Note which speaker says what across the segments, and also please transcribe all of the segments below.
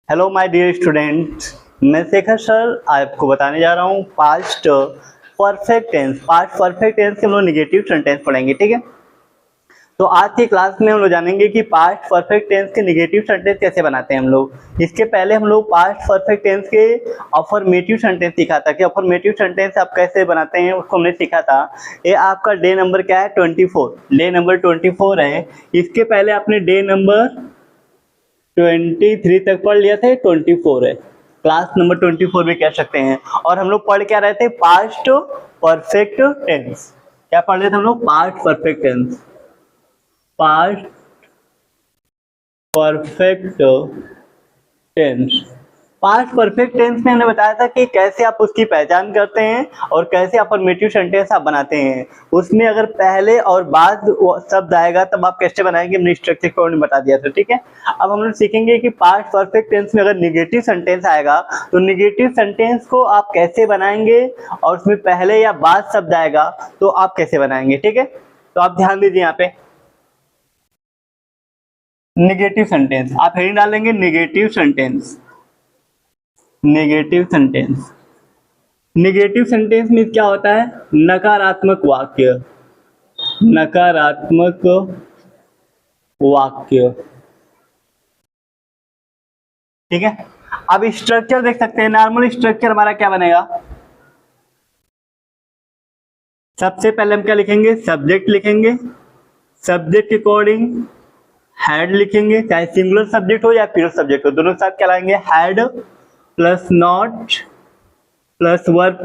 Speaker 1: Hello my dear students, मैं Shekhar sir आपको बताने जा रहा हूँ past perfect tense. Past perfect tense के हम लोग निगेटिव सेंटेंस पढ़ेंगे, ठीक है। तो आज की क्लास में हम लोग जानेंगे कि पास्ट परफेक्ट टेंस के निगेटिव सेंटेंस कैसे बनाते हैं हम लोग। इसके पहले हम लोग पास्ट परफेक्ट टेंस के अफर्मेटिव सेंटेंस सीखा था कि अफर्मेटिव सेंटेंस आप कैसे बनाते हैं, उसको हमने सीखा था। ये आपका डे नंबर क्या है? 24। डे नंबर 24 है। इसके पहले आपने डे नंबर 23 तक पढ़ लिया था, 24 है। क्लास नंबर 24 भी कह सकते हैं। और हम लोग पढ़ क्या रहे थे? Past perfect tense. क्या पढ़ रहे थे हम लोग? Past perfect tense. Past perfect tense. Past perfect tense में हमने बताया था कि कैसे आप उसकी पहचान करते हैं और कैसे अफर्मेटिव सेंटेंस आप बनाते हैं। उसमें अगर पहले और बाद शब्द आएगा तब आप कैसे बनाएंगे, हमने स्ट्रक्चर को बता दिया था, ठीक है। अब हम लोग सीखेंगे कि पास्ट परफेक्ट टेंस में अगर निगेटिव सेंटेंस आएगा तो निगेटिव सेंटेंस को आप कैसे बनाएंगे और उसमें पहले या बाद शब्द आएगा तो आप कैसे बनाएंगे, ठीक है। तो आप ध्यान दीजिए यहाँ पे निगेटिव सेंटेंस। आप हेडिंग डालेंगे negative sentence. Negative sentence. Negative sentence में क्या होता है? नकारात्मक वाक्य। नकारात्मक वाक्य, ठीक है। अब स्ट्रक्चर देख सकते हैं। नॉर्मल स्ट्रक्चर हमारा क्या बनेगा? सबसे पहले हम क्या लिखेंगे? सब्जेक्ट लिखेंगे। सब्जेक्ट के अकॉर्डिंग हेड लिखेंगे, चाहे सिंगुलर सब्जेक्ट हो या प्लूरल सब्जेक्ट हो, दोनों साथ क्या लाएंगे? Head plus not plus verb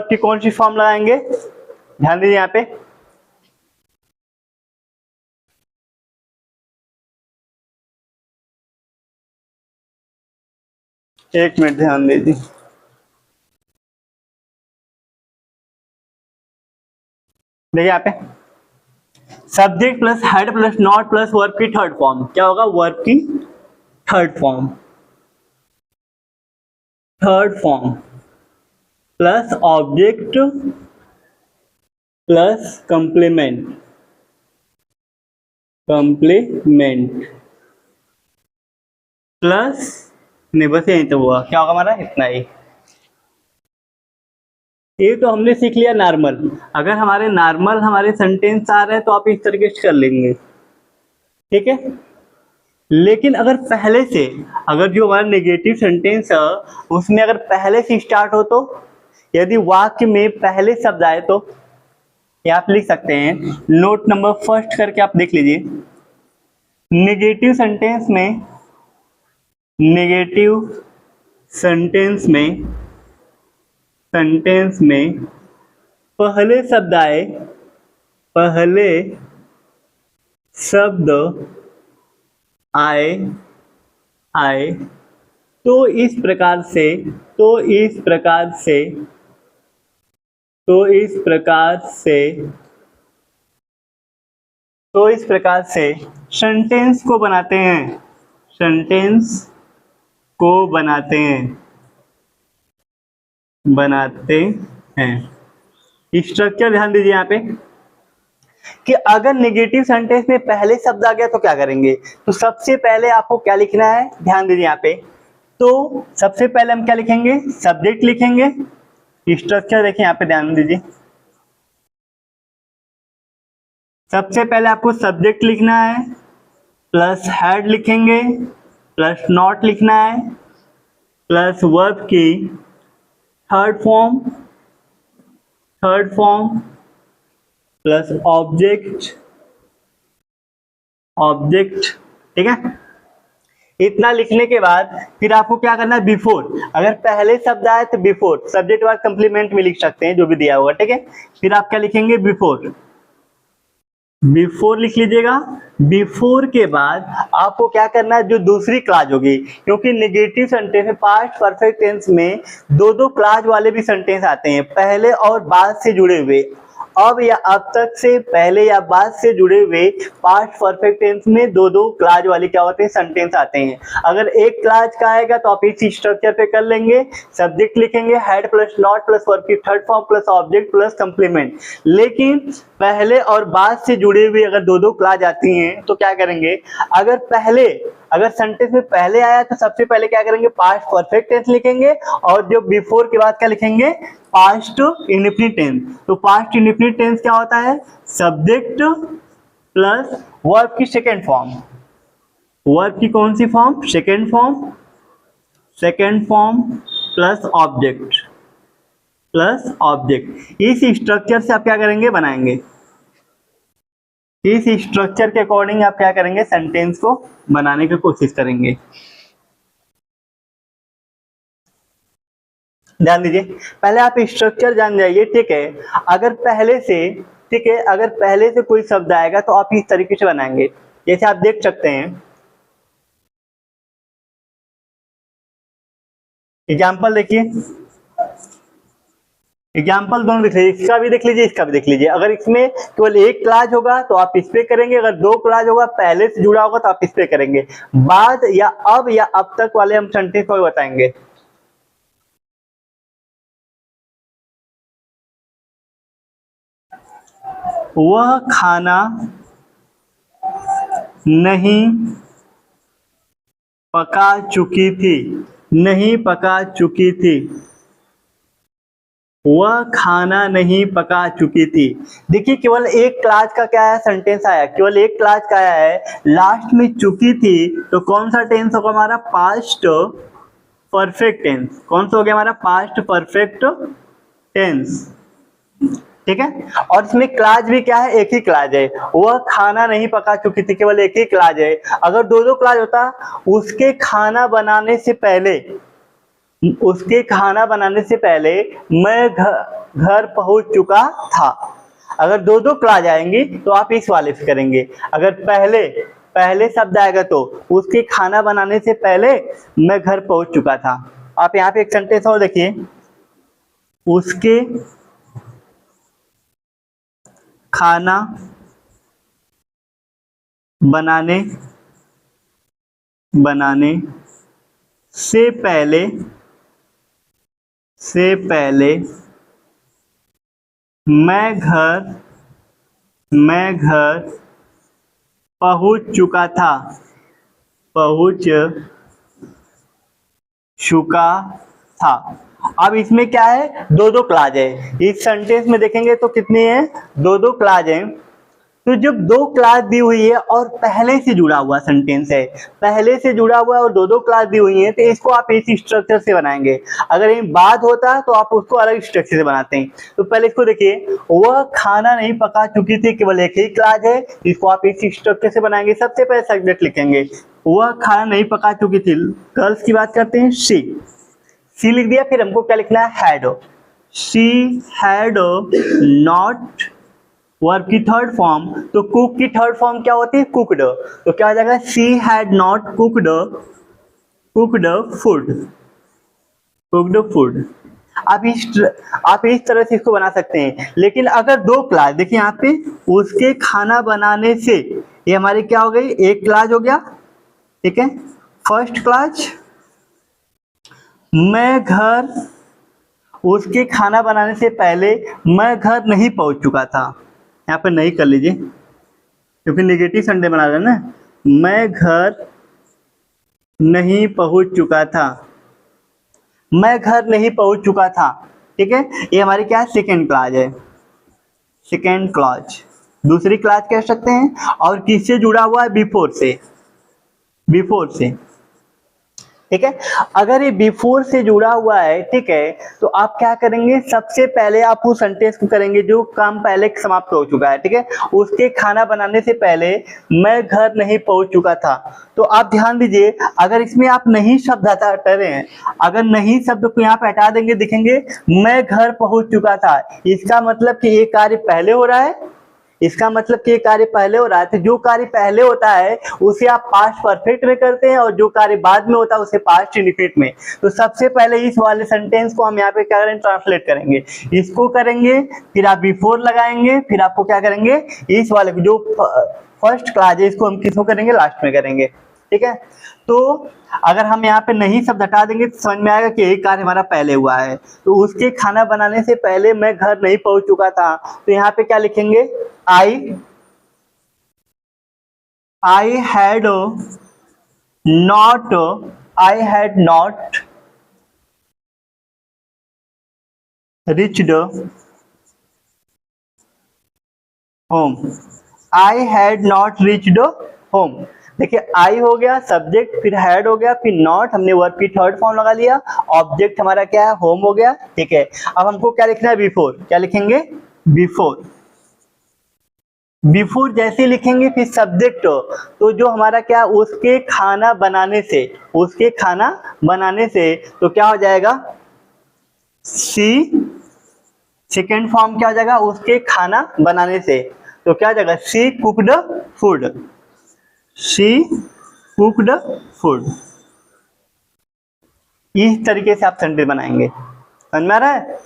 Speaker 1: की कौन सी फॉर्म लगाएंगे? ध्यान दीजिए यहाँ पे। एक मिनट ध्यान दीजिए। देखिए यहाँ पे subject plus head plus not plus verb की थर्ड फॉर्म क्या होगा? वर्ब की third form plus object plus complement plus नहीं, बस यही तो हुआ। क्या होगा हमारा? इतना ही। ये तो हमने सीख लिया नॉर्मल। अगर हमारे सेंटेंस आ रहे हैं तो आप इस तरीके से कर लेंगे, ठीक है। लेकिन अगर पहले से, अगर जो हमारा नेगेटिव सेंटेंस है उसमें अगर पहले से स्टार्ट हो तो, यदि वाक्य में पहले शब्द आए तो ये आप लिख सकते हैं। नोट नंबर फर्स्ट करके आप देख लीजिए। नेगेटिव सेंटेंस में पहले शब्द आए तो इस प्रकार से सेंटेंस को बनाते हैं। स्ट्रक्चर ध्यान दीजिए यहाँ पे कि अगर नेगेटिव सेंटेंस में पहले शब्द आ गया तो क्या करेंगे। तो सबसे पहले आपको क्या लिखना है? ध्यान दीजिए यहाँ पे। तो सबसे पहले हम क्या लिखेंगे? सब्जेक्ट लिखेंगे। स्ट्रक्चर देखिए यहाँ पे, ध्यान दीजिए। सबसे पहले आपको सब्जेक्ट लिखना है, प्लस हेड लिखेंगे, प्लस नॉट लिखना है, प्लस वर्ब की थर्ड फॉर्म प्लस ऑब्जेक्ट, ठीक है। इतना लिखने के बाद फिर आपको क्या करना है? बिफोर। अगर पहले शब्द आए तो बिफोर, सब्जेक्ट बाद कंप्लीमेंट में लिख सकते हैं जो भी दिया होगा, ठीक है। फिर आप क्या लिखेंगे? बिफोर लिख लीजिएगा। बिफोर के बाद आपको क्या करना है? जो दूसरी क्लास होगी, क्योंकि नेगेटिव सेंटेंस में पास्ट परफेक्ट टेंस में दो क्लास वाले भी सेंटेंस आते हैं, पहले और बाद से जुड़े हुए। अब या अब तक से पहले या बाद से जुड़े हुए पास्ट परफेक्ट टेंस में दो क्लास वाले क्या होते हैं? सेंटेंस आते हैं। अगर एक क्लास का आएगा तो आप इस स्ट्रक्चर पे कर लेंगे। सब्जेक्ट लिखेंगे, had plus not plus verb की third form plus object plus complement. लेकिन पहले और बाद से जुड़े हुए अगर दो क्लास आती हैं तो क्या करेंगे? अगर पहले अगर सेंटेंस में पहले आया तो सबसे पहले क्या करेंगे, पास्ट परफेक्ट टेंस लिखेंगे, और जो बिफोर के बाद क्या लिखेंगे, पास्ट इंडेफिनिट टेंस। तो पास्ट इंडेफिनिट टेंस क्या होता है, सब्जेक्ट प्लस वर्ब की सेकेंड फॉर्म, वर्ब की कौन सी फॉर्म, second form, second form plus object, plus object. इस स्ट्रक्चर से आप क्या करेंगे, बनाएंगे, इस स्ट्रक्चर के अकॉर्डिंग आप क्या करेंगे, सेंटेंस को बनाने की कोशिश करेंगे। ध्यान दीजिए, पहले आप स्ट्रक्चर जान जाइए, ठीक है। अगर पहले से, ठीक है, अगर पहले से कोई शब्द आएगा तो आप इस तरीके से बनाएंगे, जैसे आप देख सकते हैं। एग्जाम्पल देखिए, एग्जाम्पल दोनों देख लीजिए, इसका भी देख लीजिए, इसका भी देख लीजिए। अगर इसमें केवल एक क्लास होगा तो आप इस पे करेंगे, अगर दो क्लास होगा पहले से जुड़ा होगा तो आप इस पे करेंगे। बाद या अब तक वाले हम सेंटेंस को बताएंगे। वह खाना नहीं पका चुकी थी, नहीं पका चुकी थी, वह खाना नहीं पका चुकी थी। देखिए केवल एक क्लास का क्या है, सेंटेंस आया, केवल एक क्लास का आया है, लास्ट में चुकी थी, तो कौन सा टेंस होगा हमारा, पास्ट परफेक्ट टेंस। कौन सा हो गया हमारा, पास्ट परफेक्ट टेंस, ठीक है। और इसमें क्लास भी क्या है, एक ही क्लास है, वह खाना नहीं पका चुकी थी, केवल एक ही क्लास है। अगर दो दो क्लास होता, उसके खाना बनाने से पहले, उसके खाना बनाने से पहले मैं घर पहुंच चुका था। अगर दो दो क्लास आएंगी तो आप इस वाले से करेंगे। अगर पहले पहले शब्द आएगा तो उसके खाना बनाने से पहले मैं घर पहुंच चुका था। आप यहाँ पे एक सेंटेंस और देखिए, उसके खाना बनाने से पहले मैं घर पहुंच चुका था, अब इसमें क्या है, दो दो क्लास है। इस सेंटेंस में देखेंगे तो कितनी है, दो दो क्लास है। तो जब दो क्लास दी हुई है और पहले से जुड़ा हुआ सेंटेंस है, पहले से जुड़ा हुआ है और दो दो क्लास दी हुई है, तो इसको आप इसी स्ट्रक्चर से बनाएंगे। अगर ये बाद होता तो आप उसको अलग स्ट्रक्चर से बनाते हैं। तो पहले इसको देखिए, वह खाना नहीं पका चुकी थी, केवल एक ही क्लास है, इसको आप इसी स्ट्रक्चर से बनाएंगे। सबसे पहले सब्जेक्ट लिखेंगे, वह खाना नहीं पका चुकी थी, गर्ल्स की बात करते हैं, सी लिख दिया। फिर हमको क्या लिखना है, had, she had not, verb की थर्ड फॉर्म, तो कुक की थर्ड फॉर्म क्या होती है, कुकड। तो क्या हो जाएगा, she had not cooked food. आप इस तरह से इसको बना सकते हैं। लेकिन अगर दो क्लास, देखिए यहाँ पे उसके खाना बनाने से, ये हमारी क्या हो गई, एक क्लास हो गया, ठीक है। फर्स्ट क्लास, मैं घर, उसके खाना बनाने से पहले मैं घर नहीं पहुंच चुका था। यहाँ पे नहीं कर लीजिए क्योंकि नेगेटिव संडे बना रहे हैं ना, मैं घर नहीं पहुंच चुका था, मैं घर नहीं पहुंच चुका था, ठीक है। ये हमारी क्या है, सेकेंड क्लास है, सेकेंड क्लास। दूसरी क्लास कह सकते हैं। और किससे जुड़ा हुआ है, बिफोर से, ठीक है। अगर ये बिफोर से जुड़ा हुआ है, ठीक है, तो आप क्या करेंगे, सबसे पहले आप उस सेंटेंस को करेंगे जो काम पहले समाप्त हो चुका है, ठीक है। उसके खाना बनाने से पहले मैं घर नहीं पहुंच चुका था। तो आप ध्यान दीजिए, अगर इसमें आप नहीं शब्द हटा रहे हैं, अगर नहीं शब्द को यहाँ पे हटा देंगे, दिखेंगे मैं घर पहुंच चुका था, इसका मतलब कि ये कार्य पहले हो रहा है, इसका मतलब कि ये कार्य पहले हो रहा है। तो जो कार्य पहले होता है उसे आप पास्ट परफेक्ट में करते हैं, और जो कार्य बाद में होता है उसे पास्ट इंडिफिनिट में। तो सबसे पहले इस वाले सेंटेंस को हम यहाँ पे क्या करेंगे, ट्रांसलेट करेंगे, इसको करेंगे, फिर आप बिफोर लगाएंगे, फिर आपको क्या करेंगे, इस वाले जो फर्स्ट क्लास है इसको हम किसको करेंगे, लास्ट में करेंगे, ठीक है। तो अगर हम यहाँ पे नहीं शब्द हटा देंगे तो समझ में आएगा कि यही कार्य हमारा पहले हुआ है। तो उसके खाना बनाने से पहले मैं घर नहीं पहुंच चुका था, तो यहाँ पे क्या लिखेंगे, I had not, I had not reached home, I had not reached home. देखिए आई हो गया सब्जेक्ट, फिर हैड हो गया, फिर नॉट, हमने वर्ब की थर्ड फॉर्म लगा लिया, ऑब्जेक्ट हमारा क्या है, होम हो गया, ठीक है। अब हमको क्या लिखना है, बिफोर, क्या लिखेंगे, बिफोर। बिफोर जैसे लिखेंगे फिर सब्जेक्ट हो, तो जो हमारा क्या, उसके खाना बनाने से, उसके खाना बनाने से, तो क्या हो जाएगा, सी, सेकेंड फॉर्म क्या हो जाएगा, उसके खाना बनाने से, तो क्या हो जाएगा, she cooked food, she cooked food. इस तरीके से आप सेंटेंस बनाएंगे, समझ में आ रहा है।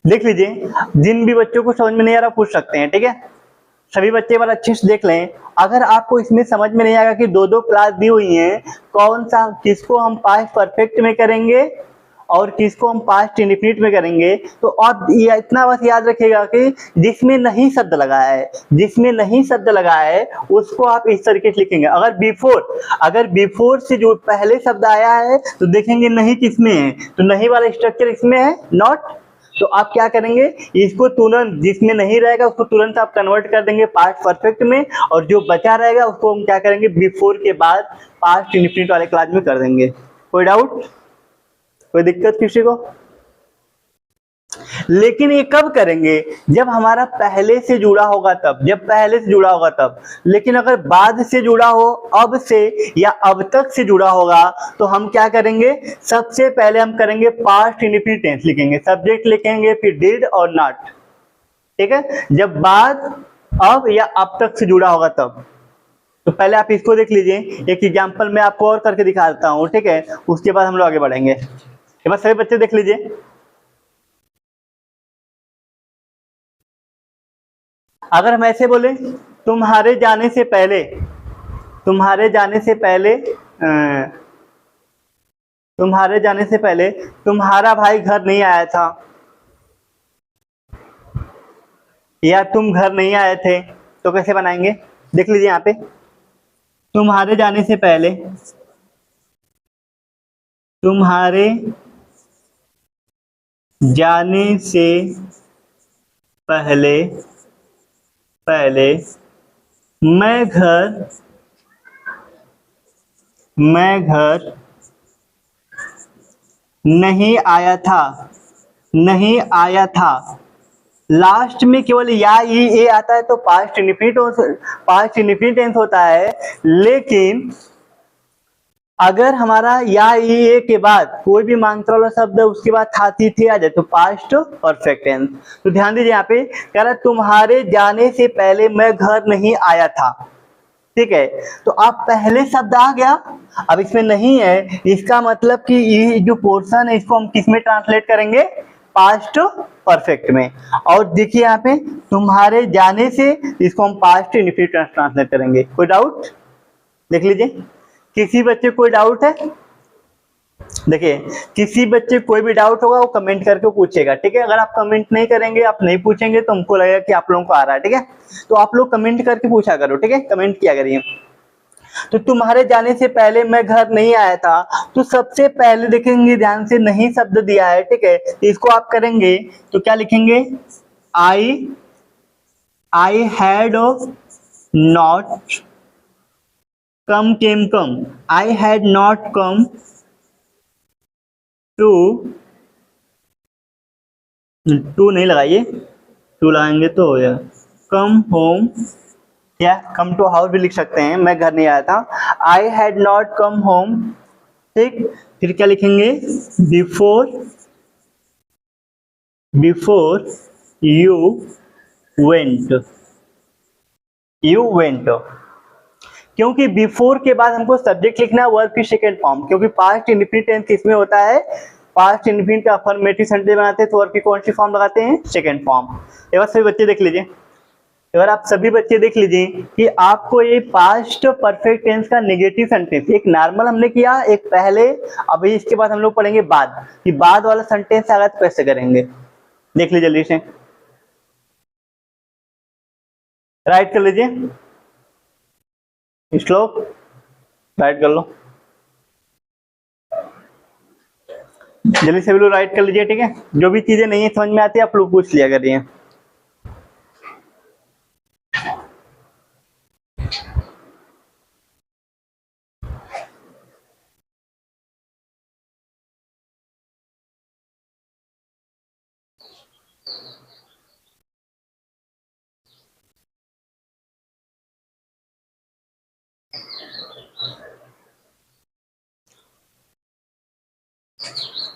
Speaker 1: देख लीजिए, जिन भी बच्चों को समझ में नहीं आ रहा पूछ सकते हैं, ठीक है। सभी बच्चे बार अच्छे से देख लें। अगर आपको इसमें समझ में नहीं आएगा कि दो दो क्लास दी हुई हैं, कौन सा, किसको हम पास्ट परफेक्ट में करेंगे और किसको हम पास्ट इंडेफिनिट में करेंगे, तो आप ये इतना बस याद रखिएगा कि जिसमें नहीं शब्द लगा है, जिसमें नहीं शब्द लगा है उसको आप इस तरीके से लिखेंगे। अगर बिफोर से जो पहले शब्द आया है तो देखेंगे नहीं किसमें है, तो नहीं वाला स्ट्रक्चर इसमें है, नॉट। तो आप क्या करेंगे, इसको तुरंत, जिसमें नहीं रहेगा उसको तुरंत आप कन्वर्ट कर देंगे पास्ट परफेक्ट में, और जो बचा रहेगा उसको हम क्या करेंगे, बिफोर के बाद पास्ट इंडेफिनिट वाले क्लास में कर देंगे। कोई डाउट, कोई दिक्कत किसी को। लेकिन ये कब करेंगे, जब हमारा पहले से जुड़ा होगा तब, जब पहले से जुड़ा होगा तब। लेकिन अगर बाद से जुड़ा हो, अब से या अब तक से जुड़ा होगा, तो हम क्या करेंगे, सबसे पहले हम करेंगे पास्ट इंडेफिनिट टेंस लिखेंगे, सब्जेक्ट लिखेंगे, फिर डिड और नॉट, ठीक है। जब बाद, अब या अब तक से जुड़ा होगा तब। तो पहले आप इसको देख लीजिए, एक एग्जाम्पल मैं आपको और करके दिखाता हूँ, ठीक है, उसके बाद हम लोग आगे बढ़ेंगे। बस सभी बच्चे देख लीजिए। अगर हम ऐसे बोले, तुम्हारे जाने से पहले, तुम्हारे जाने से पहले, तुम्हारे जाने से पहले तुम्हारा भाई घर नहीं आया था, या तुम घर नहीं आए थे, तो कैसे बनाएंगे, देख लीजिए यहाँ पे। तुम्हारे जाने से पहले, तुम्हारे जाने से पहले, पहले मैं घर नहीं आया था, नहीं आया था। लास्ट में केवल या ई ए आता है तो पास्ट इंडेफिनिट टेंस होता है। लेकिन अगर हमारा या ई ए के बाद कोई भी मांगता वाला शब्द है, उसके बाद था थी थे आ जाए, तो पास्ट परफेक्ट टेंस। तो ध्यान दीजिए, यहाँ पे कह रहा है तुम्हारे जाने से पहले मैं घर नहीं आया था, ठीक है। तो आप पहले शब्द आ गया, अब इसमें नहीं है, इसका मतलब कि ये जो पोर्शन है इसको हम किस में ट्रांसलेट करेंगे, पास्ट परफेक्ट में। और देखिए यहाँ पे तुम्हारे जाने से, इसको हम पास्ट इंडेफिनिट ट्रांसलेट करेंगे। कोई डाउट, देख लीजिए, किसी बच्चे कोई डाउट है, देखिए किसी बच्चे कोई भी डाउट होगा वो कमेंट करके पूछेगा, ठीक है। अगर आप कमेंट नहीं करेंगे, आप नहीं पूछेंगे, तो हमको लगेगा कि आप लोगों को आ रहा है, ठीक है। तो आप लोग कमेंट करके पूछा करो, ठीक है, कमेंट किया करिए। तो तुम्हारे जाने से पहले मैं घर नहीं आया था, तो सबसे पहले देखेंगे, ध्यान से नहीं शब्द दिया है, ठीक है, तो इसको आप करेंगे तो क्या लिखेंगे, I had not come, came come, I had not come to नहीं लगाइए, टू लगाएंगे तो हो जाएगा कम होम, या कम टू हाउस भी लिख सकते हैं, मैं घर नहीं आया था। आई हैड नॉट कम होम, ठीक। फिर क्या लिखेंगे, बिफोर यू वेंट, क्योंकि बिफोर के बाद हमको सब्जेक्ट लिखना है, वर्ब की सेकेंड फॉर्म, क्योंकि पास्ट इंडेफिनिट टेंस किसमें होता है, पास्ट इंडेफिनिट का अफर्मेटिव सेंटेंस बनाते हैं तो वर्ब की कौन सी फॉर्म लगाते हैं, सेकेंड फॉर्म। एक बार सभी बच्चे देख लीजिए, अगर आप सभी बच्चे देख लीजिए कि आपको ये पास्ट परफेक्ट टेंस का नेगेटिव सेंटेंस, एक नॉर्मल हमने किया, एक पहले, अभी इसके बाद हम लोग पढ़ेंगे बाद, कि बाद वाला सेंटेंस आएगा तो कैसे करेंगे, देख लीजिए जल्दी से, राइट कर लीजिए श्लोक। राइट कर लो, जल्दी से भी लोग राइट कर लीजिए, ठीक है। जो भी चीजें नहीं है समझ में आती है आप लोग पूछ लिया करिए।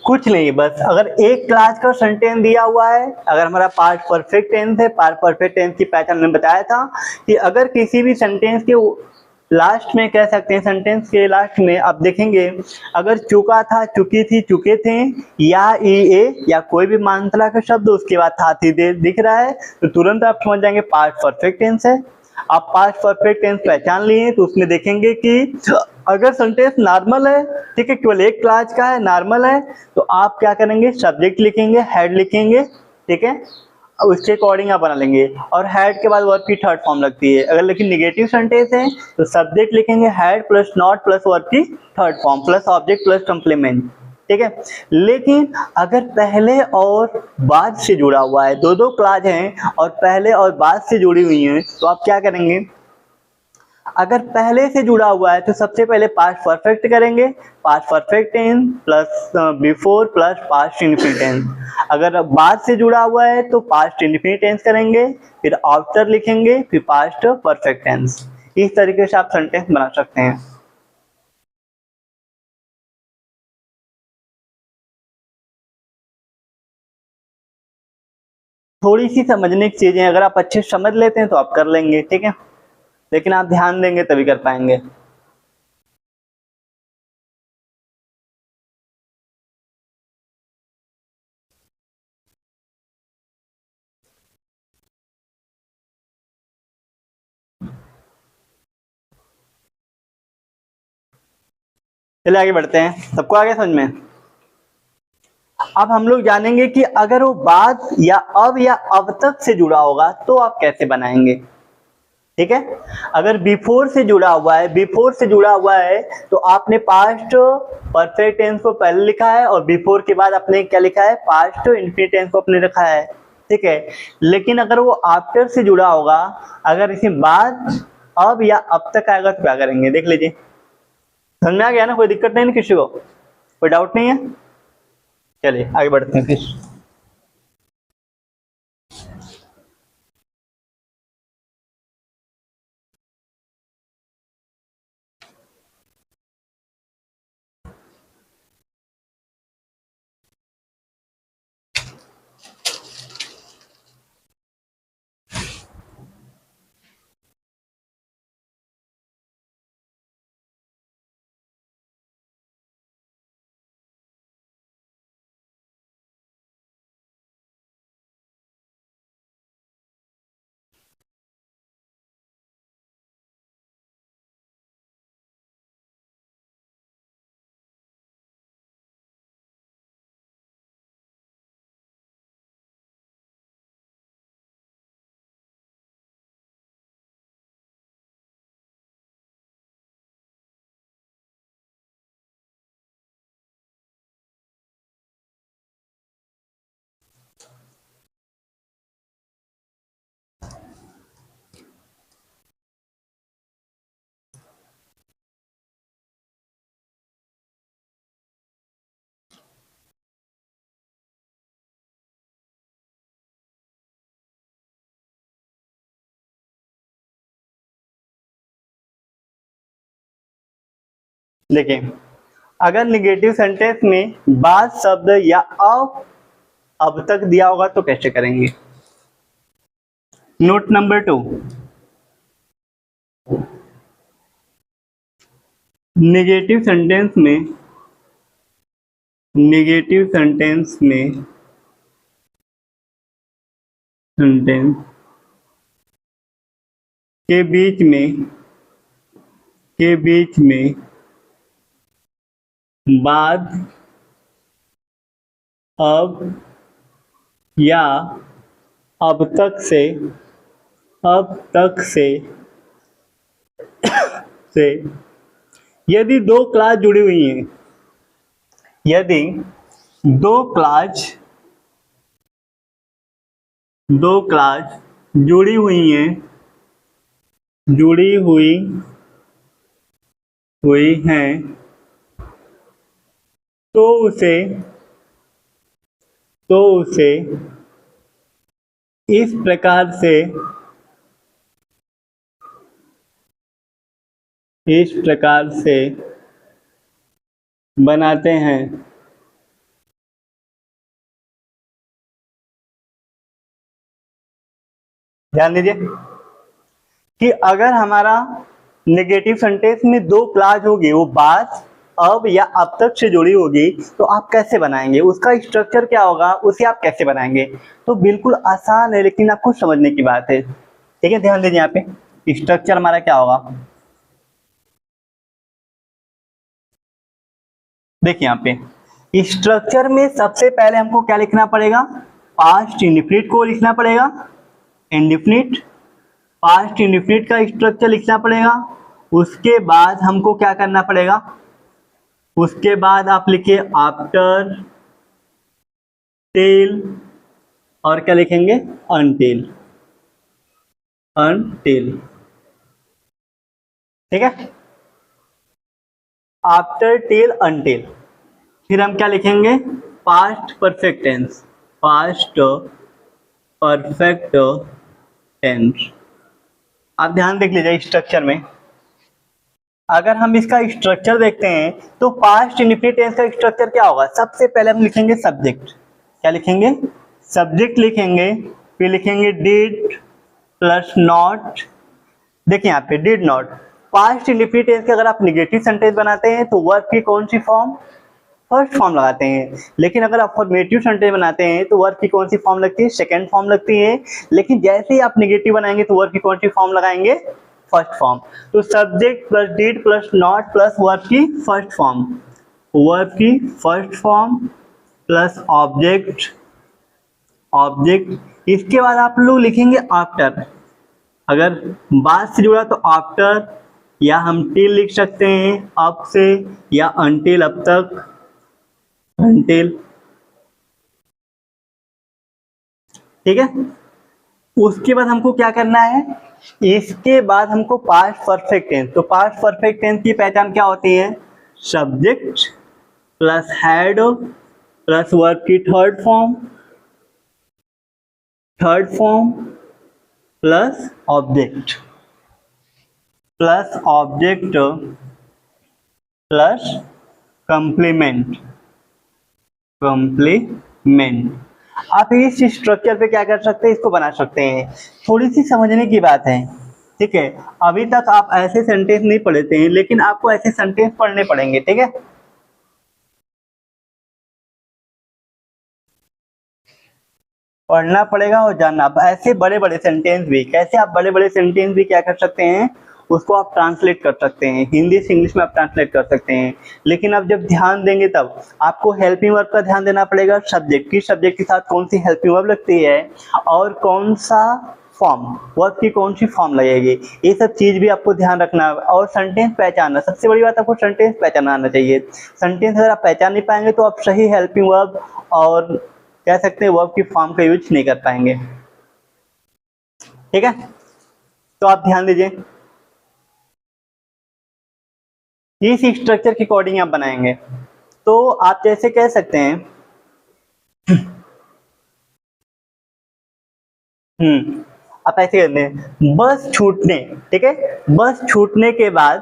Speaker 1: कुछ नहीं, बस अगर एक क्लास का सेंटेंस दिया हुआ है, अगर हमारा पास्ट परफेक्ट टेंस है, पास्ट परफेक्ट टेंस की पहचान मैंने बताया था कि अगर किसी भी सेंटेंस के लास्ट में कह सकते हैं, सेंटेंस के लास्ट में आप देखेंगे अगर चुका था, चुकी थी, चुके थे या ई ए या कोई भी मात्रा का शब्द उसके बाद था थी दे दिख रहा है तो तुरंत आप समझ जाएंगे पास्ट परफेक्ट टेंस है। आप पास्ट परफेक्ट टेंस पहचान लिए तो उसमें देखेंगे कि अगर सेंटेंस नॉर्मल है, ठीक है, केवल एक क्लास का है, नॉर्मल है, तो आप क्या करेंगे, सब्जेक्ट लिखेंगे, हेड लिखेंगे, ठीक है, उसके अकॉर्डिंग आप बना लेंगे और हेड के बाद वर्ब की थर्ड फॉर्म लगती है। अगर लेकिन निगेटिव सेंटेंस है तो सब्जेक्ट लिखेंगे had plus not plus verb की third form plus object plus complement, ठीक है। लेकिन अगर पहले और बाद से जुड़ा हुआ है, दो दो क्लास हैं और पहले और बाद से जुड़ी हुई हैं, तो आप क्या करेंगे, अगर पहले से जुड़ा हुआ है तो सबसे पहले पास्ट परफेक्ट करेंगे, past perfect tense plus before plus past indefinite tense. अगर बाद से जुड़ा हुआ है तो पास्ट इंडेफिनिट टेंस करेंगे, फिर आफ्टर लिखेंगे, फिर पास्ट परफेक्ट टेंस। इस तरीके से आप सेंटेंस बना सकते हैं। थोड़ी सी समझने की चीजें अगर आप अच्छे से समझ लेते हैं तो आप कर लेंगे, ठीक है, लेकिन आप ध्यान देंगे तभी कर पाएंगे। चलिए आगे बढ़ते हैं, सबको आगे समझ में। अब हम लोग जानेंगे कि अगर वो बाद या अब तक से जुड़ा होगा तो आप कैसे बनाएंगे, ठीक है। अगर बिफोर से जुड़ा हुआ है, बिफोर से जुड़ा हुआ है तो आपने पास्ट परफेक्ट टेंस को पहले लिखा है और बिफोर के बाद आपने क्या लिखा है, पास्ट इंफिनिट टेंस को आपने रखा है, ठीक है। लेकिन अगर वो आफ्टर से जुड़ा होगा, अगर इसी बाद अब या अब तक आएगा तो क्या करेंगे, देख लीजिए। समझ में आ गया ना, कोई दिक्कत नहीं ना किसी को, कोई डाउट नहीं है। चलिए आगे बढ़ते हैं फिर। देखिए, अगर निगेटिव सेंटेंस में बाद शब्द या अब तक दिया होगा तो कैसे करेंगे। नोट नंबर 2, निगेटिव सेंटेंस में, निगेटिव सेंटेंस में सेंटेंस के बीच में, के बीच में बाद अब या अब तक से, अब तक से यदि दो क्लास जुड़ी हुई हैं, यदि दो क्लास जुड़ी हुई हैं, जुड़ी हुई हैं, तो उसे इस प्रकार से बनाते हैं। ध्यान दीजिए कि अगर हमारा नेगेटिव सेंटेंस में दो क्लास होगी, वो बाद, अब या अब तक से जुड़ी होगी, तो आप कैसे बनाएंगे, उसका स्ट्रक्चर क्या होगा, उसे आप कैसे बनाएंगे। तो बिल्कुल आसान है, लेकिन आपको समझने की बात है। ठीक है, ध्यान दीजिए यहाँ पे स्ट्रक्चर हमारा क्या होगा। देखिए यहाँ पे स्ट्रक्चर में सबसे पहले हमको क्या लिखना पड़ेगा, पास्ट इंडेफिनिट को लिखना पड़ेगा, इंडेफिनिट, पास्ट इंडेफिनिट का स्ट्रक्चर लिखना पड़ेगा। उसके बाद हमको क्या करना पड़ेगा, उसके बाद आप लिखिए आफ्टर, टिल, और क्या लिखेंगे, अनटिल, अनटिल। ठीक है, आफ्टर, टिल, अनटिल। फिर हम क्या लिखेंगे, past perfect tense, past perfect tense. आप ध्यान देख लीजिए स्ट्रक्चर में, अगर हम इसका स्ट्रक्चर देखते हैं तो पास्ट इंडेफिनिट टेंस का स्ट्रक्चर क्या होगा। सबसे पहले हम लिखेंगे सब्जेक्ट, क्या लिखेंगे, सब्जेक्ट लिखेंगे, फिर लिखेंगे डिड प्लस नॉट। देखिए यहाँ पे did not, past indefinite tense के अगर आप नेगेटिव सेंटेंस बनाते हैं तो वर्ब की कौन सी फॉर्म, फर्स्ट फॉर्म लगाते हैं, लेकिन अगर आप अफर्मेटिव सेंटेंस बनाते हैं तो वर्ब की कौन सी फॉर्म लगती है, सेकंड फॉर्म लगती है। लेकिन जैसे ही आप नेगेटिव बनाएंगे तो वर्ब की कौन सी फॉर्म लगाएंगे, फर्स्ट फॉर्म। तो subject plus did plus not plus verb की फर्स्ट फॉर्म, वर्ब की first form plus object, object. इसके बाद आप लोग लिखेंगे आफ्टर, अगर बाद से जुड़ा तो आफ्टर, या हम टिल लिख सकते हैं अब से, या अनटिल अब तक, अनटिल। ठीक है, उसके बाद हमको क्या करना है, इसके बाद हमको पास्ट परफेक्ट टेंस। तो पास्ट परफेक्ट टेंस की पहचान क्या होती है, subject plus had plus verb की third form plus object, plus object plus complement, complement. आप इस स्ट्रक्चर पे क्या कर सकते हैं, इसको बना सकते हैं। थोड़ी सी समझने की बात है, ठीक है। अभी तक आप ऐसे सेंटेंस नहीं पढ़े थे, लेकिन आपको ऐसे सेंटेंस पढ़ने पड़ेंगे, ठीक है। पढ़ना पड़ेगा और जानना। अब ऐसे बड़े बड़े सेंटेंस भी, कैसे आप बड़े बड़े सेंटेंस भी क्या कर सकते हैं, उसको आप ट्रांसलेट कर सकते हैं, हिंदी से इंग्लिश में आप ट्रांसलेट कर सकते हैं। लेकिन आप जब ध्यान देंगे तब आपको हेल्पिंग वर्ब का ध्यान देना पड़ेगा, सब्जेक्ट की, सब्जेक्ट के साथ कौन सी हेल्पिंग वर्ब लगती है और कौन सा फॉर्म, वर्ब की कौन सी फॉर्म लगेगी, ये सब चीज भी आपको ध्यान रखना है। और सेंटेंस पहचानना, सबसे बड़ी बात आपको सेंटेंस पहचानना आना चाहिए। सेंटेंस अगर आप पहचान नहीं पाएंगे तो आप सही हेल्पिंग वर्ब और कह सकते हैं वर्ब की फॉर्म का यूज नहीं कर पाएंगे, ठीक है। तो आप ध्यान दीजिए, इस स्ट्रक्चर के अकॉर्डिंग आप बनाएंगे। तो आप जैसे कह सकते हैं आप ऐसे कहते हैं बस छूटने, ठीक है, बस छूटने के बाद,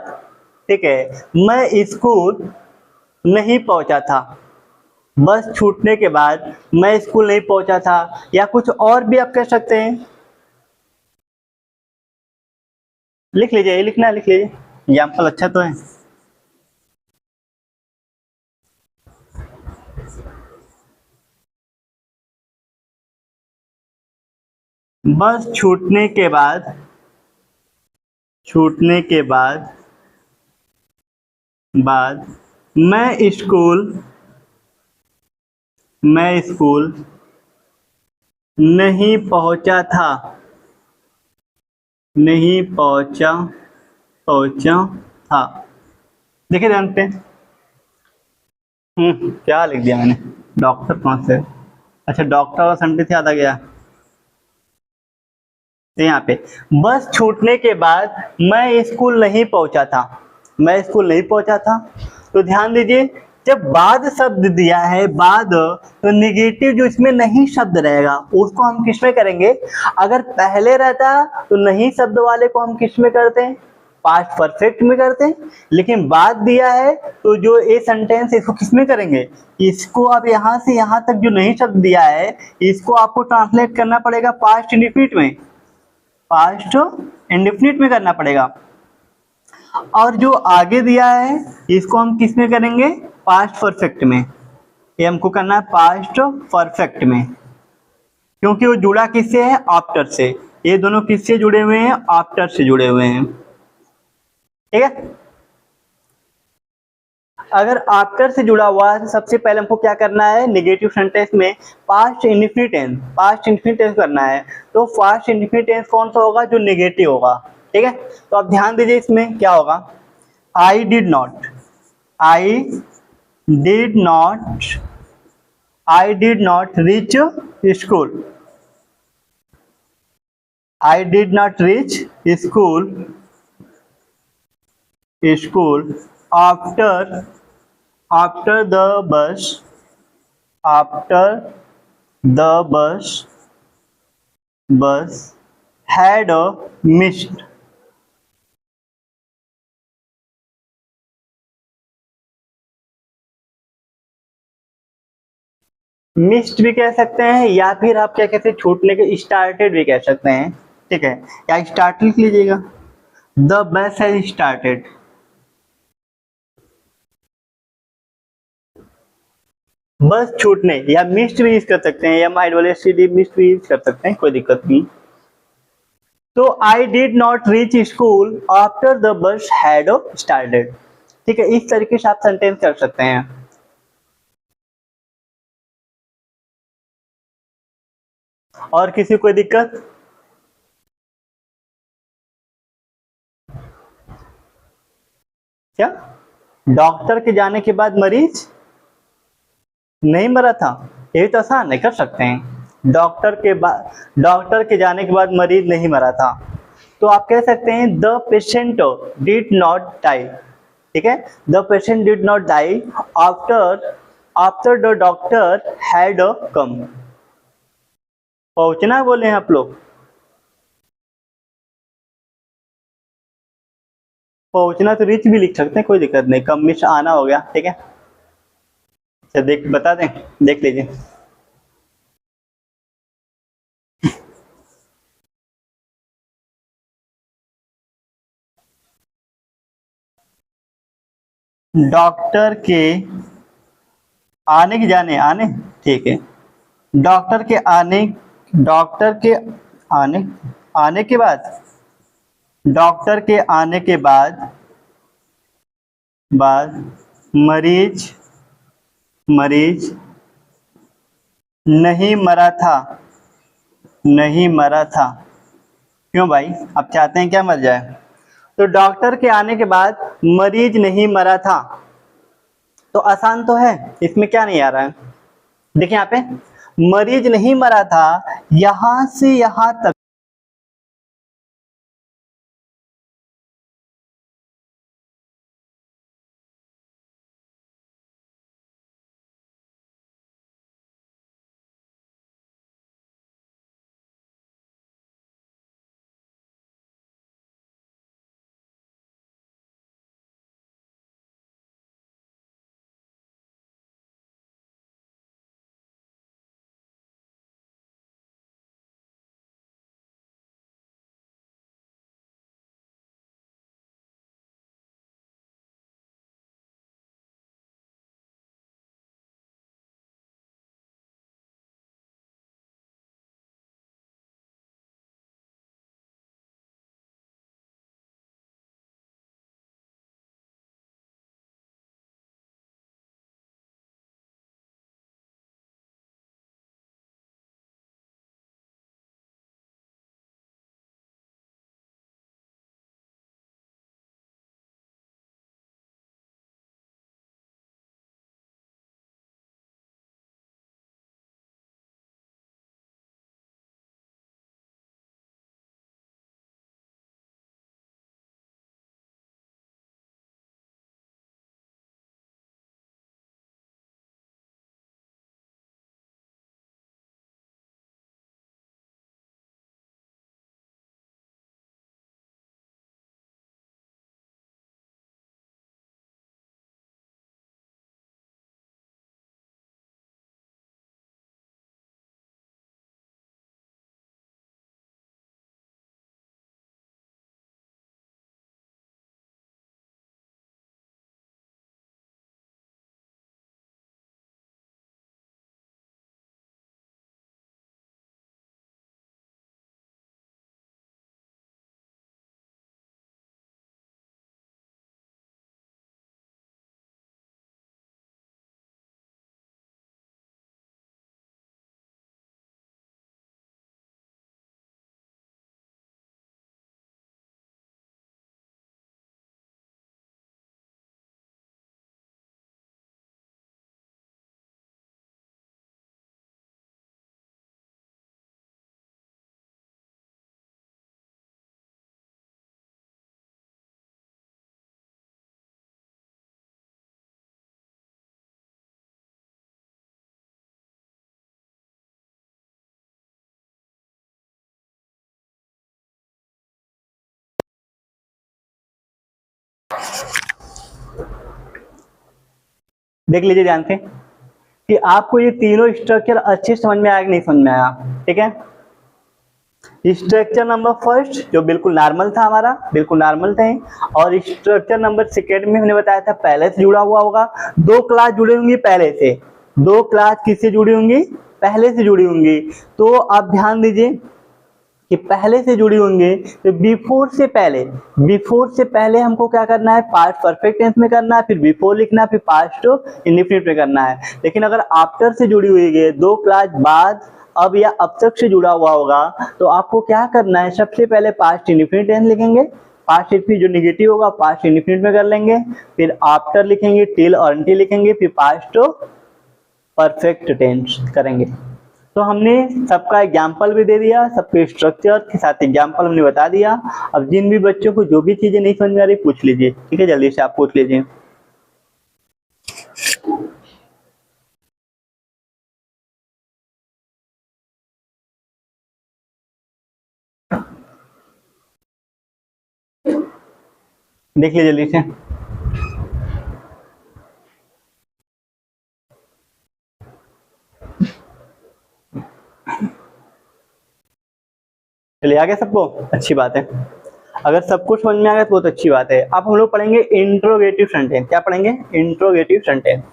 Speaker 1: ठीक है, मैं स्कूल नहीं पहुंचा था, बस छूटने के बाद मैं स्कूल नहीं पहुंचा था। या कुछ और भी आप कह सकते हैं, लिख लीजिए, लिखना लिख लीजिए, एग्जाम्पल अच्छा तो है। बस छूटने के बाद, छूटने के बाद मैं स्कूल नहीं पहुंचा था, नहीं पहुंचा था। देखिए ध्यान पे। क्या लिख दिया मैंने? डॉक्टर कौन से? अच्छा, डॉक्टर और सेंटेंस याद आ गया। तो यहाँ पे बस छूटने के बाद मैं स्कूल नहीं पहुंचा था। मैं स्कूल नहीं पहुंचा था। तो ध्यान दीजिए, जब बाद शब्द दिया है बाद, तो निगेटिव जो इसमें नहीं शब्द रहेगा उसको हम किस में करेंगे? अगर पहले रहता तो नहीं शब्द वाले को हम किस में करते हैं? पास्ट परफेक्ट में करते हैं। लेकिन बाद दिया है तो जो ये सेंटेंस इसको किस में करेंगे? इसको अब यहाँ से यहाँ तक जो नहीं शब्द दिया है इसको आपको ट्रांसलेट करना पड़ेगा पास्ट इंडिफिनिट में। पास्ट इंडेफिनिट में करना पड़ेगा। और जो आगे दिया है इसको हम किस में करेंगे? पास्ट परफेक्ट में। ये हमको करना है पास्ट परफेक्ट में, क्योंकि वो जुड़ा किससे है? आफ्टर से। ये दोनों किससे जुड़े हुए हैं? आफ्टर से जुड़े हुए हैं। ठीक है। अगर आफ्टर से जुड़ा हुआ है तो सबसे पहले हमको क्या करना है? नेगेटिव सेंटेंस में past indefinite tense, past indefinite tense करना है। तो पास्ट इंडेफिनिट टेंस कौन सा होगा? जो नेगेटिव होगा। ठीक है। तो आप ध्यान दीजिए इसमें क्या होगा। I did not, I did not, I did not reach school, I did not reach school, school after, after the bus, after the bus had missed। Missed भी कह सकते हैं या फिर आप क्या कहते हैं, छूटने के स्टार्टेड भी कह सकते हैं। ठीक है, या स्टार्ट लिख लीजिएगा। The bus has started. बस छूटने या मिस्ड भी यूज कर सकते हैं, या माइड वाले सी मिस्ड भी यूज कर सकते हैं, कोई दिक्कत नहीं। तो I did not reach school after the bus had started. ठीक है, इस तरीके से आप सेंटेंस कर सकते हैं। और किसी को कोई दिक्कत? क्या डॉक्टर के जाने के बाद मरीज नहीं मरा था? ये तो आसान है, कर सकते हैं। डॉक्टर के बाद, डॉक्टर के जाने के बाद मरीज नहीं मरा था। तो आप कह सकते हैं the patient did not die. ठीक है, the patient did not die after, after the doctor had come. पहुंचना बोले हैं आप लोग? पहुंचना तो रिच भी लिख सकते हैं, कोई दिक्कत नहीं। कम मिस आना हो गया। ठीक है, अच्छा देख बता दें, देख लीजिए। डॉक्टर के आने की जाने आने, ठीक है। डॉक्टर के आने, डॉक्टर के आने, आने के बाद, डॉक्टर के आने के बाद, बाद मरीज, मरीज नहीं मरा था, नहीं मरा था। क्यों भाई, आप चाहते हैं क्या मर जाए? तो डॉक्टर के आने के बाद मरीज नहीं मरा था, तो आसान तो है, इसमें क्या नहीं आ रहा है? देखिए यहाँ पे मरीज नहीं मरा था, यहां से यहां तक देख लीजिए ध्यान से कि आपको ये तीनों स्ट्रक्चर अच्छे समझ में आया कि नहीं समझ में आया। ठीक है, स्ट्रक्चर नंबर फर्स्ट जो बिल्कुल नॉर्मल था, हमारा बिल्कुल नॉर्मल थे, और स्ट्रक्चर नंबर सेकेंड में हमने बताया था पहले से जुड़ा हुआ होगा। दो क्लास जुड़ी होंगी पहले से, दो क्लास किससे जुड़ी होंगी, पहले से जुड़ी होंगी। तो आप ध्यान दीजिए कि पहले से जुड़ी होंगे तो बिफोर से पहले हमको क्या करना है, पास्ट परफेक्ट टेंस में करना है, फिर बिफोर लिखना है, फिर पास्ट इंडेफिनिट में करना है। लेकिन अगर आफ्टर से जुड़ी हुई है, दो क्लास बाद अब या अब तक से जुड़ा हुआ होगा, तो आपको क्या करना है, सबसे पहले पास्ट इंडेफिनिट टेंस लिखेंगे, पास्ट इंडेफिनिट जो निगेटिव होगा पास्ट इंडेफिनिट में कर लेंगे, फिर आफ्टर लिखेंगे, टिल और अनटिल लिखेंगे, फिर पास्ट परफेक्ट टेंस करेंगे। तो हमने सबका एग्जाम्पल भी दे दिया, सबके स्ट्रक्चर के साथ एग्जाम्पल हमने बता दिया। अब जिन भी बच्चों को जो भी चीजें नहीं समझ में आ रही पूछ लीजिए, ठीक है, जल्दी से आप पूछ लीजिए। देख लीजिए जल्दी से। चलिए आ गया सबको, अच्छी बात है। अगर सब कुछ समझ में आ गया तो बहुत अच्छी बात है। अब हम लोग पढ़ेंगे इंट्रोगेटिव सेंटेंस। क्या पढ़ेंगे, इंट्रोगेटिव सेंटेंस।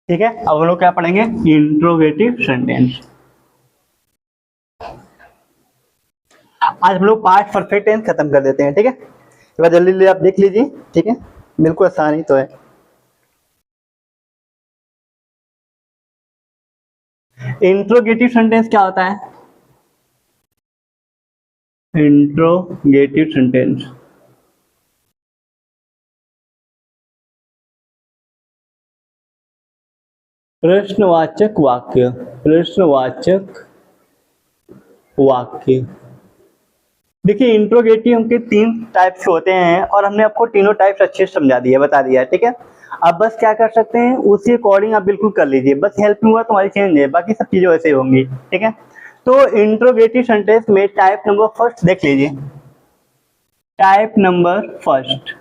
Speaker 1: ठीक है, अब हम लोग क्या पढ़ेंगे, इंट्रोगेटिव सेंटेंस। आज हम लोग पास्ट परफेक्ट टेंस खत्म कर देते हैं। ठीक है, एक बार जल्दी आप देख लीजिए। ठीक है, बिल्कुल आसान ही तो है। इंट्रोगेटिव सेंटेंस क्या होता है, इंट्रोगेटिव सेंटेंस प्रश्नवाचक वाक्य, प्रश्नवाचक वाक्य। देखिए इंट्रोगेटिव के तीन टाइप्स होते हैं और हमने आपको तीनों टाइप्स अच्छे से समझा दिया, बता दिया। ठीक है, अब बस क्या कर सकते हैं, उसी अकॉर्डिंग आप बिल्कुल कर लीजिए, बस हेल्प में हुआ तुम्हारी चेंज है, बाकी सब चीजें वैसे ही होंगी। ठीक है, तो इंट्रोगेटिव सेंटेंस में टाइप नंबर फर्स्ट देख लीजिए। टाइप नंबर फर्स्ट,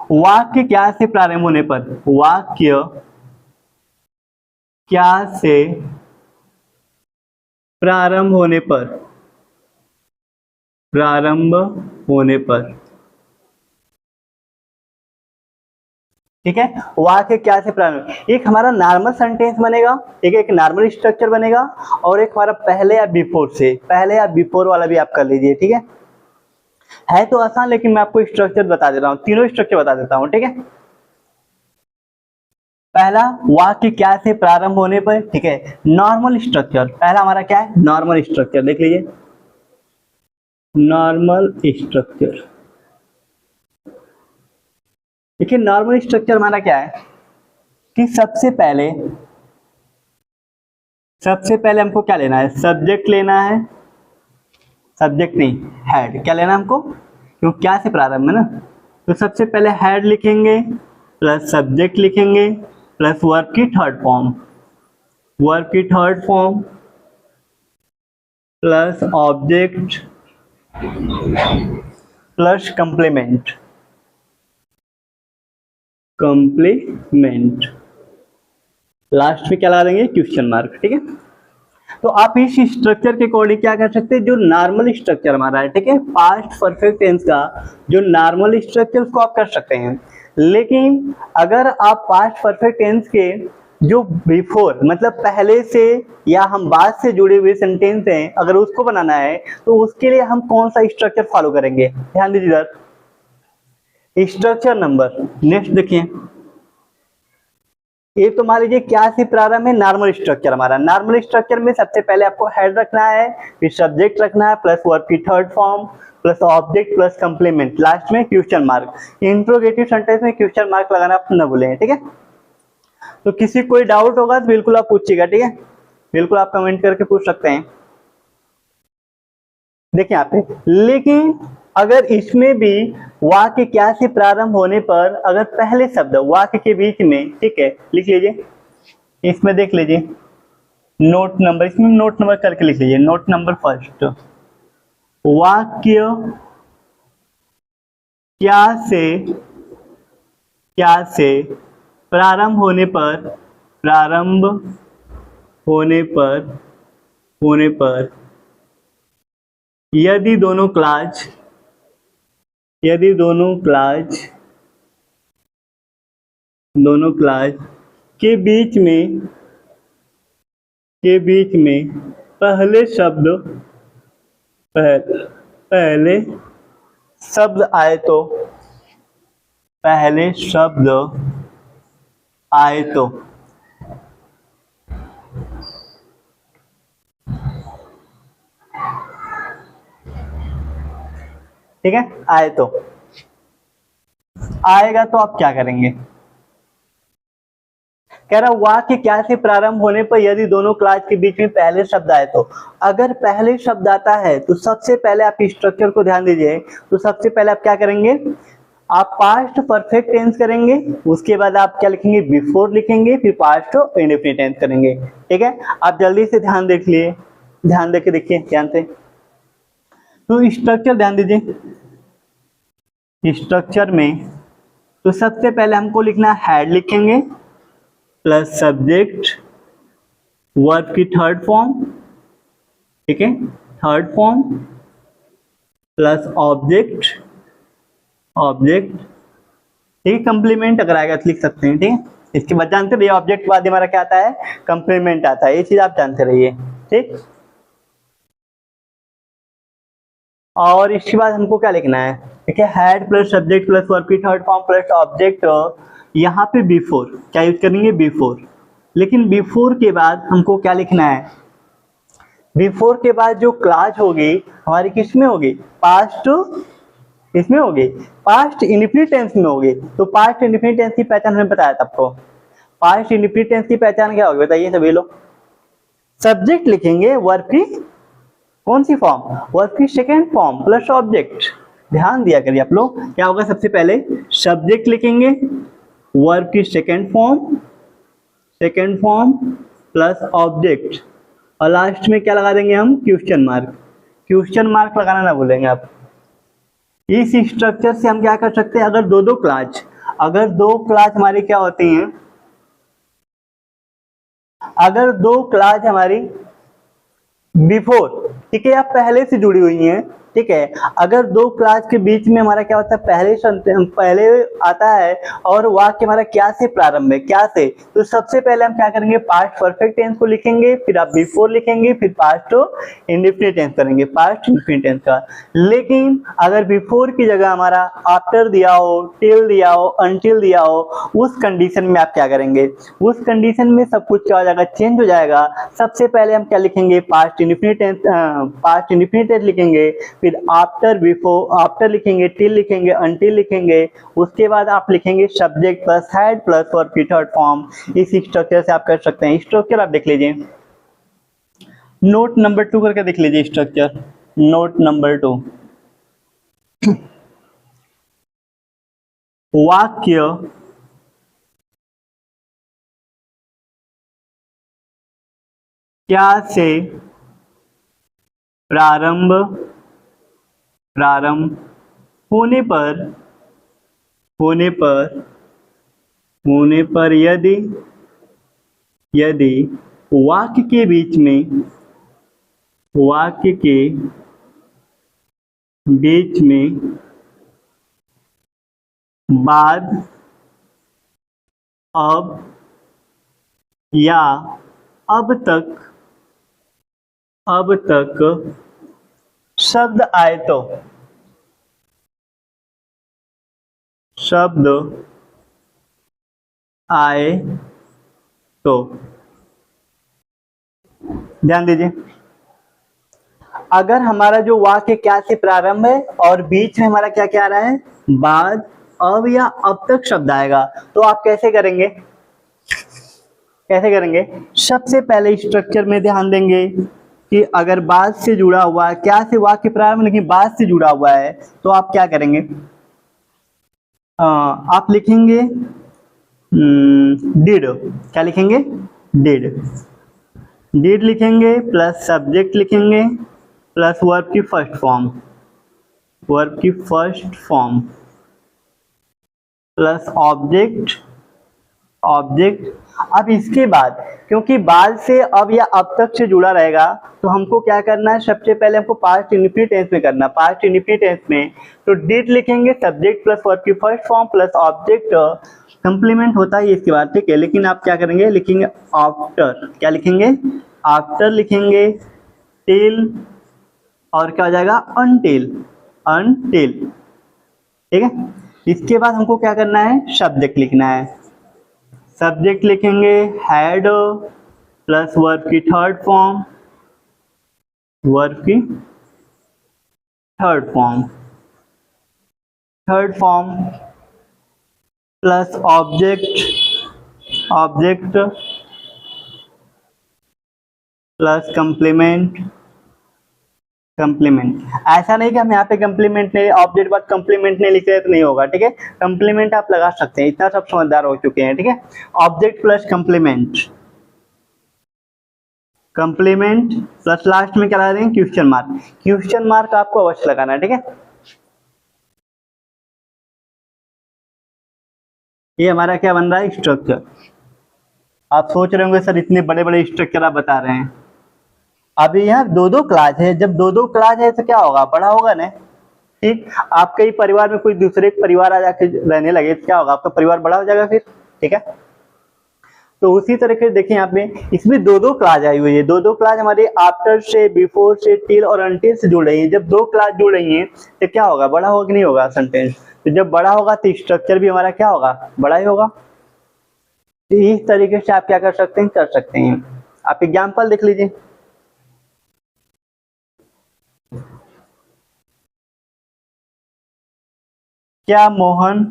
Speaker 1: वाक्य क्या से प्रारंभ होने पर, वाक्य क्या से प्रारंभ होने पर, प्रारंभ होने पर। ठीक है, वाक्य क्या से प्रारंभ, एक हमारा नॉर्मल सेंटेंस बनेगा, एक नॉर्मल स्ट्रक्चर बनेगा, और एक हमारा पहले या बिफोर से, पहले या बिफोर वाला भी आप कर लीजिए। ठीक है तो आसान, लेकिन मैं आपको स्ट्रक्चर बता दे रहा हूँ, तीनों स्ट्रक्चर बता देता हूँ। ठीक है, पहला वाक्य क्या से प्रारंभ होने पर, ठीक है, नॉर्मल स्ट्रक्चर। पहला हमारा क्या है, नॉर्मल स्ट्रक्चर, देख लीजिए नॉर्मल स्ट्रक्चर। देखिए नॉर्मल स्ट्रक्चर हमारा क्या है कि सबसे पहले हमको क्या लेना है, सब्जेक्ट लेना है, सब्जेक्ट नहीं हेड, क्या लेना हमको, क्योंकि क्या से प्रारंभ है ना, तो सबसे पहले हेड लिखेंगे प्लस सब्जेक्ट लिखेंगे प्लस वर्ब की थर्ड फॉर्म, वर्ब की third form plus object plus complement, complement, last में क्या ला देंगे, क्वेश्चन मार्क। ठीक है, तो आप इस स्ट्रक्चर के अकॉर्डिंग क्या कर सकते हैं, जो नॉर्मल स्ट्रक्चर हमारा है, ठीक है, पास्ट परफेक्ट टेंस का जो नॉर्मल स्ट्रक्चर उसको आप कर सकते हैं। लेकिन अगर आप पास्ट परफेक्ट टेंस के जो बिफोर मतलब पहले से या हम बाद से जुड़े हुए सेंटेंस हैं, अगर उसको बनाना है तो उसके लिए हम कौन सा स्ट्रक्चर फॉलो करेंगे, ध्यान दीजिए इधर। स्ट्रक्चर नंबर, नेक्स्ट देखिए, ये तो मान लीजिए क्या से प्रारंभ है, नॉर्मल स्ट्रक्चर हमारा। नॉर्मल स्ट्रक्चर में सबसे पहले आपको हेड रखना है, फिर सब्जेक्ट रखना है, प्लस वर्ब की third form, plus object, plus complement, last में क्वेश्चन मार्क। इंट्रोगेटिव सेंटेंस में क्वेश्चन मार्क लगाना आप न भूलें, ठीक है। तो किसी कोई डाउट होगा तो बिल्कुल आप पूछिएगा, ठीक है, बिल्कुल आप कमेंट करके पूछ सकते हैं। देखिए यहाँ पे, लेकिन अगर इसमें भी वाक्य क्या से प्रारंभ होने पर अगर पहले शब्द वाक्य के बीच में, ठीक है, लिख लीजिए, इसमें देख लीजिए नोट नंबर, इसमें नोट नंबर करके लिख लीजिए। नोट नंबर फर्स्ट, वाक्य क्या से प्रारंभ होने पर यदि दोनों क्लास के बीच में पहले शब्द आए तो ठीक है, आए तो आएगा तो आप क्या करेंगे, कह रहा वाक्य क्या से प्रारंभ होने पर यदि दोनों क्लास के बीच में पहले शब्द आए तो। अगर पहले शब्द आता है तो सबसे पहले आप स्ट्रक्चर को ध्यान दीजिए, तो सबसे पहले आप क्या करेंगे, आप पास्ट परफेक्ट टेंस करेंगे, उसके बाद आप क्या लिखेंगे, बिफोर लिखेंगे, फिर पास्ट इंडेफिनिट टेंस करेंगे, ठीक है। आप जल्दी से ध्यान देके देखिए ध्यान से। तो स्ट्रक्चर ध्यान दीजिए, स्ट्रक्चर में तो सबसे पहले हमको लिखना हेड लिखेंगे, प्लस सब्जेक्ट, वर्ब की थर्ड फॉर्म, ठीक है, थर्ड फॉर्म, प्लस ऑब्जेक्ट, ठीक है, कंप्लीमेंट अगर आएगा तो लिख सकते हैं, ठीक है। इसके बाद जानते रहिए ऑब्जेक्ट के बाद हमारा क्या आता है, कंप्लीमेंट आता है, ये चीज आप जानते रहिए, ठीक। और इसके बाद हमको क्या लिखना है, ठीक है, head plus subject plus verb की थर्ड फॉर्म प्लस ऑब्जेक्ट, यहाँ पे बिफोर क्या यूज करेंगे, बिफोर। लेकिन बिफोर के बाद हमको क्या लिखना है, बिफोर के बाद जो क्लास होगी हमारी किस में होगी, पास्ट, इसमें होगी, पास्ट इंडेफिनिट टेंस में होगी। तो पास्ट इंडेफिनिट टेंस की पहचान हमने बताया था आपको। पास्ट इंडेफिनिट टेंस की पहचान क्या होगी बताइए सभी लोग। सब्जेक्ट लिखेंगे वर्ब की कौन सी फॉर्म, वर्ब की सेकेंड फॉर्म प्लस ऑब्जेक्ट। ध्यान दिया करिए आप लोग, क्या होगा, सबसे पहले सब्जेक्ट लिखेंगे, वर्ब की सेकेंड फॉर्म प्लस ऑब्जेक्ट, और लास्ट में क्या लगा देंगे हम, क्वेश्चन मार्क लगाना ना भूलेंगे आप। इस स्ट्रक्चर से हम क्या कर सकते हैं, अगर दो क्लास हमारी क्या होती हैं, अगर दो क्लास हमारी बिफोर, ठीक है, या पहले से जुड़ी हुई हैं, ठीक है, अगर दो क्लास के बीच में हमारा क्या होता है, पहले आता है और वाक्य हमारा क्या से प्रारंभ है, क्या से, तो सबसे पहले हम क्या करेंगे, पास्ट परफेक्ट टेंस को लिखेंगे, फिर आप बिफोर लिखेंगे, फिर पास्ट इंडेफिनिट टेंस करेंगे, पास्ट इंडेफिनिट टेंस का। लेकिन अगर बिफोर की जगह हमारा आफ्टर दिया हो, टिल दिया हो, अनटिल दिया हो, उस कंडीशन में आप क्या करेंगे, उस कंडीशन में सब कुछ क्या हो जाएगा, चेंज हो जाएगा। सबसे पहले हम क्या लिखेंगे, पास्ट इंडेफिनिट टेंस लिखेंगे, फिर आफ्टर लिखेंगे, टिल लिखेंगे, अनटिल लिखेंगे, उसके बाद आप लिखेंगे subject plus head plus verb की थर्ड फॉर्म। इस स्ट्रक्चर से आप कर सकते हैं। स्ट्रक्चर आप देख लीजिए, नोट नंबर 2 करके देख लीजिए स्ट्रक्चर। नोट नंबर 2, वाक्य क्या से प्रारंभ होने पर यदि वाक्य के बीच में बाद, अब, या अब तक शब्द आए तो, शब्द आए तो। ध्यान दीजिए, अगर हमारा जो वाक्य क्या से प्रारंभ है और बीच में हमारा क्या क्या आ रहा है, बाद, अब या अब तक शब्द आएगा, तो आप कैसे करेंगे, कैसे करेंगे? सबसे पहले स्ट्रक्चर में ध्यान देंगे कि अगर बाद से जुड़ा हुआ है, क्या से वाक्य प्रारंभ लेकिन बाद से जुड़ा हुआ है, तो आप क्या करेंगे? आप लिखेंगे डिड। क्या लिखेंगे? डिड। डिड लिखेंगे प्लस सब्जेक्ट लिखेंगे प्लस वर्ब की फर्स्ट फॉर्म, वर्ब की first form plus object, object. अब इसके बाद क्योंकि बाद से अब या अब तक से जुड़ा रहेगा, तो हमको क्या करना है? सबसे पहले हमको पास्ट इंडेफिनिट टेंस में करना। पास्ट इंडेफिनिट टेंस में तो डिड लिखेंगे, सब्जेक्ट प्लस वर्ब की first form plus object, complement होता है इसके बाद, ठीक है। लेकिन आप क्या करेंगे? लिखेंगे आफ्टर। क्या लिखेंगे? आफ्टर लिखेंगे, टिल, और क्या हो जाएगा? अनटिल, अनटिल, ठीक है। इसके बाद हमको क्या करना है? सब्जेक्ट लिखना है। सब्जेक्ट लिखेंगे हैड प्लस वर्ब की थर्ड फॉर्म, वर्ब की third form, third form plus object, object plus complement, complement. ऐसा नहीं कि हम यहाँ पे कंप्लीमेंट नहीं, ऑब्जेक्ट बाद कंप्लीमेंट नहीं लिख रहे तो नहीं होगा, ठीक है। कंप्लीमेंट आप लगा सकते हैं, इतना सब समझदार हो चुके हैं, ठीक है। Object plus complement, complement plus last में क्या लगा देंगे? Question mark. क्वेश्चन मार्क आपको अवश्य लगाना है, ठीक है। ये हमारा क्या बन रहा है? स्ट्रक्चर। आप सोच रहे होंगे सर इतने बड़े बड़े स्ट्रक्चर आप बता रहे हैं। अभी यहाँ दो दो क्लास है, जब दो दो क्लास है तो क्या होगा? बड़ा होगा ना, ठीक। आपके ही परिवार में कोई दूसरे परिवार आ जाके रहने लगे तो क्या होगा? आपका परिवार बड़ा हो जाएगा फिर, ठीक है। तो उसी तरीके से देखिए यहाँ पे इसमें दो दो क्लास आई हुई है। दो दो क्लास हमारे आफ्टर से, बिफोर से, टिल और अनटिल से जुड़ रही है। जब दो क्लास जुड़ रही हैं तो क्या होगा? बड़ा होगा कि नहीं होगा सेंटेंस? तो जब बड़ा होगा तो स्ट्रक्चर भी हमारा क्या होगा? बड़ा ही होगा। तो इस तरीके से आप क्या कर सकते हैं? कर सकते हैं। आप एग्जाम्पल देख लीजिए। क्या मोहन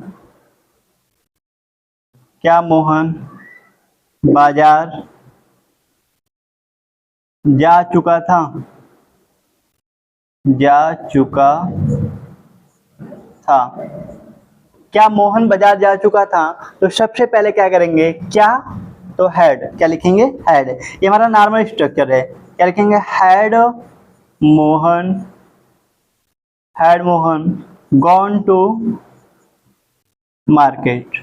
Speaker 1: बाजार जा चुका था, जा चुका था। क्या मोहन बाजार जा चुका था? तो सबसे पहले क्या करेंगे? क्या, तो हैड। क्या लिखेंगे? हैड। ये हमारा नॉर्मल स्ट्रक्चर है। क्या लिखेंगे? Had Mohan, had Mohan gone to market,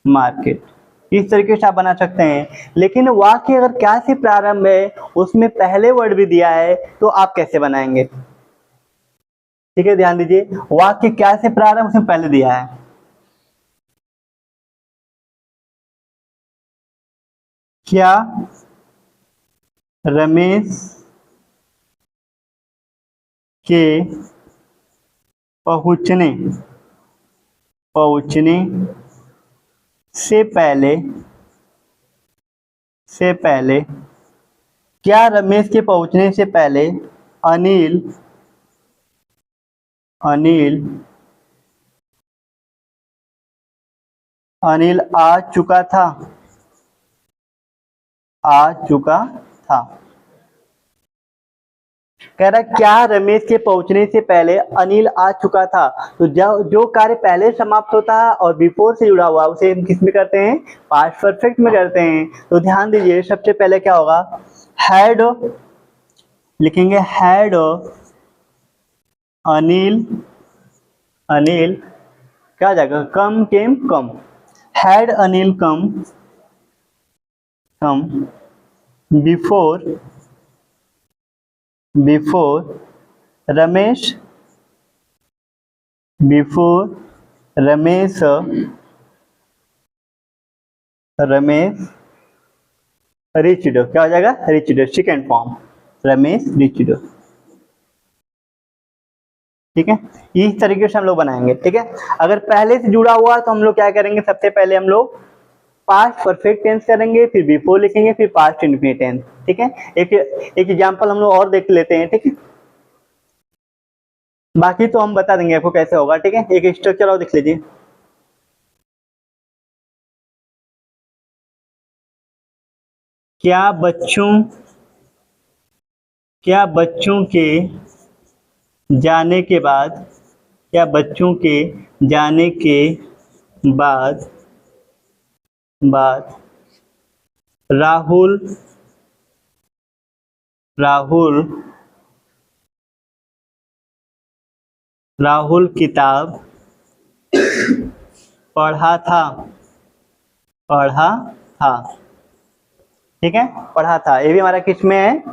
Speaker 1: market. इस तरीके से आप बना सकते हैं। लेकिन वाक्य अगर क्या से प्रारंभ है, उसमें पहले वर्ड भी दिया है, तो आप कैसे बनाएंगे? ठीक है, ध्यान दीजिए। वाक्य क्या से प्रारंभ, उसमें पहले दिया है। क्या रमेश के पहुंचने से पहले, क्या रमेश के पहुंचने से पहले अनिल आ चुका था, कह रहा क्या रमेश के पहुंचने से पहले अनिल आ चुका था। तो जो कार्य पहले समाप्त होता है और बिफोर से जुड़ा हुआ उसे हम किस में करते हैं? पास्ट परफेक्ट में करते हैं। तो ध्यान दीजिए, सबसे पहले क्या होगा? हैड लिखेंगे, हैड अनिल क्या हो जाएगा? Come, came, come. Had Anil come before Ramesh reached, क्या हो जाएगा? Reached, second form, Ramesh reached. ठीक है, इस तरीके से हम लोग बनाएंगे। ठीक है, अगर पहले से जुड़ा हुआ तो हम लोग क्या करेंगे, सबसे पहले हम लोग पास्ट परफेक्ट टेंस करेंगे, फिर बिफोर लिखेंगे, फिर पास्ट इंडेफिनिट टेंस। ठीक है, एक एग्जांपल हम लोग और देख लेते हैं। ठीक है, बाकी तो हम बता देंगे आपको कैसे होगा। ठीक है, एक स्ट्रक्चर और देख लीजिए। क्या बच्चों के जाने के बाद, क्या बच्चों के जाने के बाद राहुल किताब पढ़ा था। ठीक है, पढ़ा था, ये भी हमारा किस में है?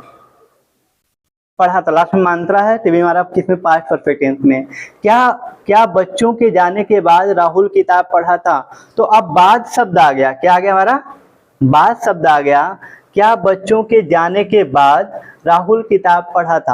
Speaker 1: पढ़ा था, लास्ट में मात्रा है तो भी हमारा किस में? पास्ट परफेक्ट टेंस में। क्या बच्चों के जाने के बाद राहुल किताब पढ़ा था, तो अब बाद शब्द आ गया। क्या आ गया हमारा? बाद शब्द आ गया। क्या बच्चों के जाने के बाद राहुल किताब पढ़ा था।